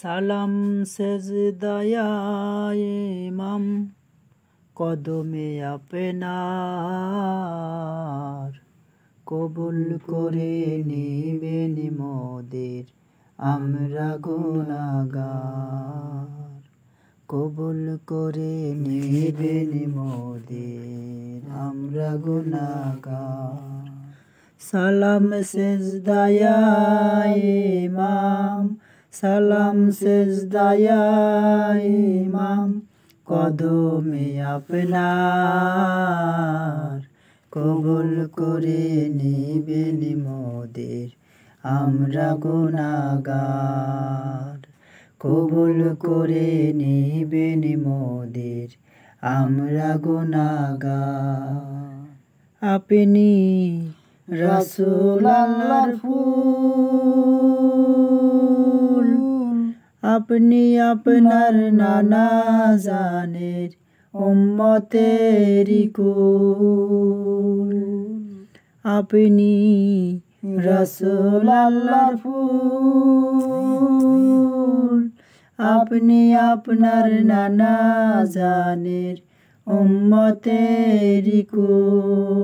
সালাম সেজদায় ইমাম কদমে আপনার কবুল করে নিবেন মোদের আমরা গুনাহগার কবুল করে নিবেন মোদের আমরা গুনাহগার সালাম সেজদায় ইমাম সালাম সেজদায় ইমাম কদমে আপনার কবুল করে নিবেন মোদের আমরা গুনাহগার কবুল করে নিবেন মোদের আমরা গুনাহগার আপনি রাসূল আল্লাহর ফুল আপনি আপনার নানা জানের উম্মতেরি কুল আপনি রাসূল আল্লাহর ফুল আপনি আপনার নানা জানের উম্মতেরি কুল।